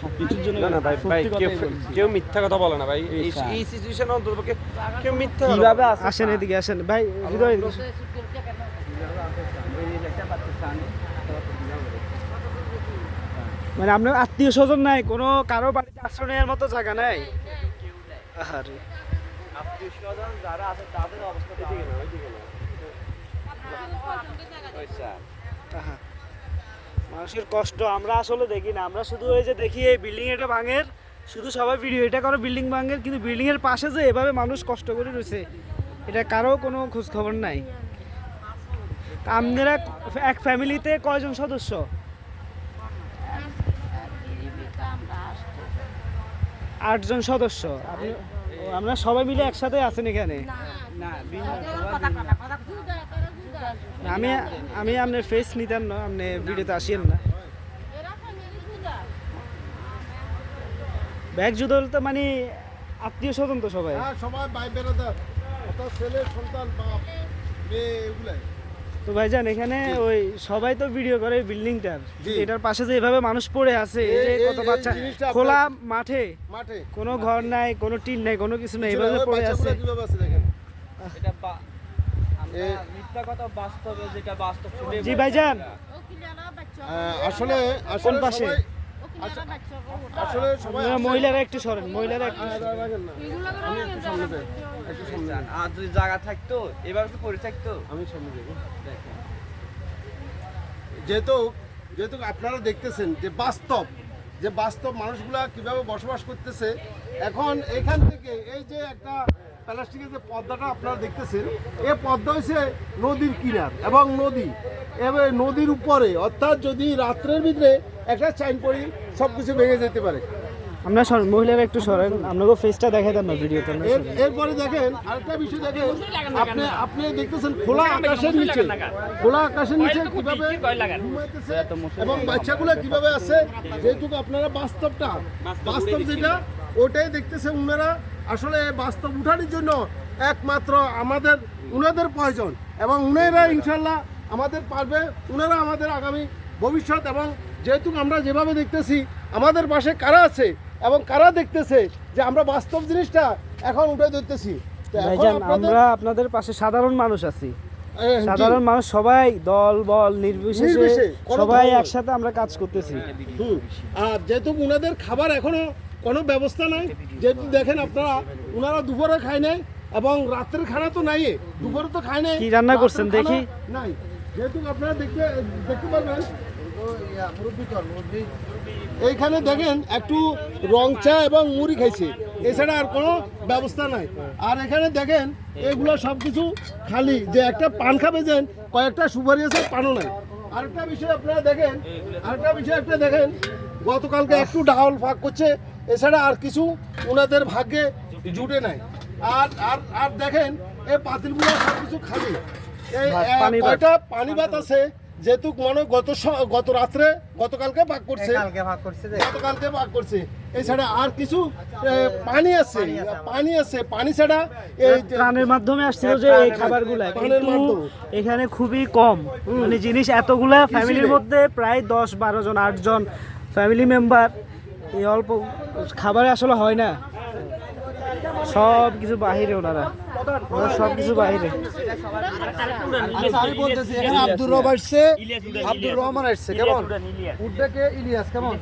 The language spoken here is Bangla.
সবকিছুর জন্য না না ভাই ভাই সত্যি কথাই বলছি। কেউ মিথ্যা কথা বলে না ভাই আচ্ছা। এই সিচুয়েশনে অন্ততপক্ষে কেউ মিথ্যা কথা কিভাবে বলে না। আসেন এদিকে আসেন ভাই হৃদয় এদিকে আসেন। মানে আপনার আত্মীয় স্বজন নাই কোনো কারো বাড়িতে আশ্রয় নেওয়ার মতো জায়গা নাই আরে আত্মীয়স্বজন যারা আছে তাদের অবস্থা এদিকে না ওইদিকে না পয়সা আহা। মানুষের কষ্ট আমরা আসলে দেখি না, আমরা শুধু এই যে দেখি এই বিল্ডিং এটা ভাঙের, শুধু সবাই ভিডিও এটা করে বিল্ডিং ভাঙের, কিন্তু বিল্ডিং এর পাশে যে এভাবে মানুষ কষ্ট করে রয়েছে এটা কারো কোনো খোঁজ খবর নাই। তা আপনারা এক ফ্যামিলিতে কয়জন সদস্য? 8জন সদস্য। আমরা সবাই মিলে একসাথে আছেন এখানে? আমি আমি আপনার ফেস নিতাম না, আপনি ভিডিওতে আসেন না। ব্যাগ যুদ্ধ তো মানে আত্মীয় স্বজন তো সবাই। হ্যাঁ সবাই ভাই বেড়াদার অর্থাৎ ছেলে সন্তান বাপ মেয়ে এগুলাই। তো ভাইজান এখানে ওই সবাই তো ভিডিও করে বিল্ডিংটার, জি। এটার পাশে যে এভাবে মানুষ পড়ে আছে, এই যে কত এই বাচ্চা জিনিসটা খোলা মাঠে, মাঠে কোনো ঘর নাই, কোনো টিন নাই, কোনো কিছু নাই, এভাবে পড়ে আছে। কিভাবে আছে দেখেন। এটা আমরা মিথ্যা কথা বাস্তবে যেটা বাস্তব সেটাই জি ভাইজান আসলে কোন পাশে? সবাই আসলে সবাই আপনারা মহিলারা একটু সরেন, মহিলারা একটু সরেন। রাখেন না। আমি একটু সামনে যাই, একটু সামনে যাই। আর যদি জায়গা থাকতো এবার কি পড়ে থাকতো আমি সামনে যাই। যেহেতু যেহেতু আপনারা দেখতেছেন যে বাস্তব মানুষগুলা কিভাবে বসবাস করতেছে। এখন এখান থেকে এই যে একটা প্লাস্টিকের যে পর্দাটা আপনারা দেখতেছেন, এই পর্দা হচ্ছে নদীর কিনার এবং নদী এবার নদীর উপরে, অর্থাৎ যদি রাত্রের ভিতরে একটা চাইন পড়ি সব কিছু ভেঙে যেতে পারে। আমরা সরেন, মহিলারা একটু সরেন, আপনাকে ফেসটা দেখাই দেন না ভিডিওতে। এরপরে দেখেন আরেকটা বিষয় দেখেন, আপনি দেখতেছেন খোলা আকাশের নিচে কিভাবে ঘুমাইতেছে এবং বাচ্চাগুলো কিভাবে আছে। যেহেতু আপনারা বাস্তব যেটা ওটাই দেখতেছে উনারা। আসলে বাস্তব উঠানোর জন্য একমাত্র উনাদের প্রয়োজন এবং উনারা ইনশাল্লাহ আমাদের পারবে। উনারা আমাদের আগামী ভবিষ্যৎ এবং যেহেতু আমরা যেভাবে দেখতেছি আমাদের পাশে কারা আছে এবং কারা দেখতেছে যে আমরা বাস্তব জিনিসটা এখন উঠে ধরতেছি। তো এখন ভাইজান আপনাদের- আমরা আপনাদের পাশে সাধারণ মানুষ আছি, জি। সাধারণ মানুষ সবাই দল বল নির্বিশেষে, নির্বিশেষে কোনো সবাই ধর্ম। একসাথে আমরা কাজ করতেছি। হুম। আর যেহেতু উনাদের খাবার এখনো কোনো ব্যবস্থা নাই, যেহেতু দেখেন আপনারা উনারা দুপুরে খায় নাই এবং রাত্রের খানা তো নাই, দুপুরে তো খায় নাই। কি রান্না করছেন রাত্রের দেখি? খানা নাই, যেহেতু আপনারা দেখতে পারবেন। এইখানে দেখেন একটু রং চা এবং মুড়ি খাইছে, এছাড়া আর কোনো ব্যবস্থা নাই। আর এখানে দেখেন এগুলো সব কিছু খালি, যে একটা পান খাবে যেন কয়েকটা সুপারি আছে, পানও নাই। আরেকটা বিষয় আপনারা দেখেন, গতকালকে একটু ডাউল ফাঁক করছে, এছাড়া আর কিছু ওনাদের ভাগ্যে জুটে নাই। আর আর আর দেখেন এই পাতিলগুলো সব কিছু খালি। এই পানি ভাত। কয়টা পানি ভাত আছে, যেহেতু মনে গত রাত্রে গতকালকে ভাগ করছে, গতকালকে ভাগ করছে। এছাড়া আর কিছু পানি আছে, পানি ছাড়া এই ত্রাণের মাধ্যমে আসছিল যে এই খাবারগুলা, ত্রাণের কিন্তু মাধ্যমে। এখানে খুবই কম, মানে জিনিস এতগুলা ফ্যামিলির মধ্যে প্রায় 10-12 জন 8 জন ফ্যামিলি মেম্বার, এই অল্প খাবারে আসলে হয় না। সব কিছু বাহিরে, ওনারা সব কিছু বাহিরে। আমি বলতেছি এখানে আব্দুর রহমান আসছে, আব্দুর রহমান আসছে, কেমন উঠবে কে ইলিয়াস কেমন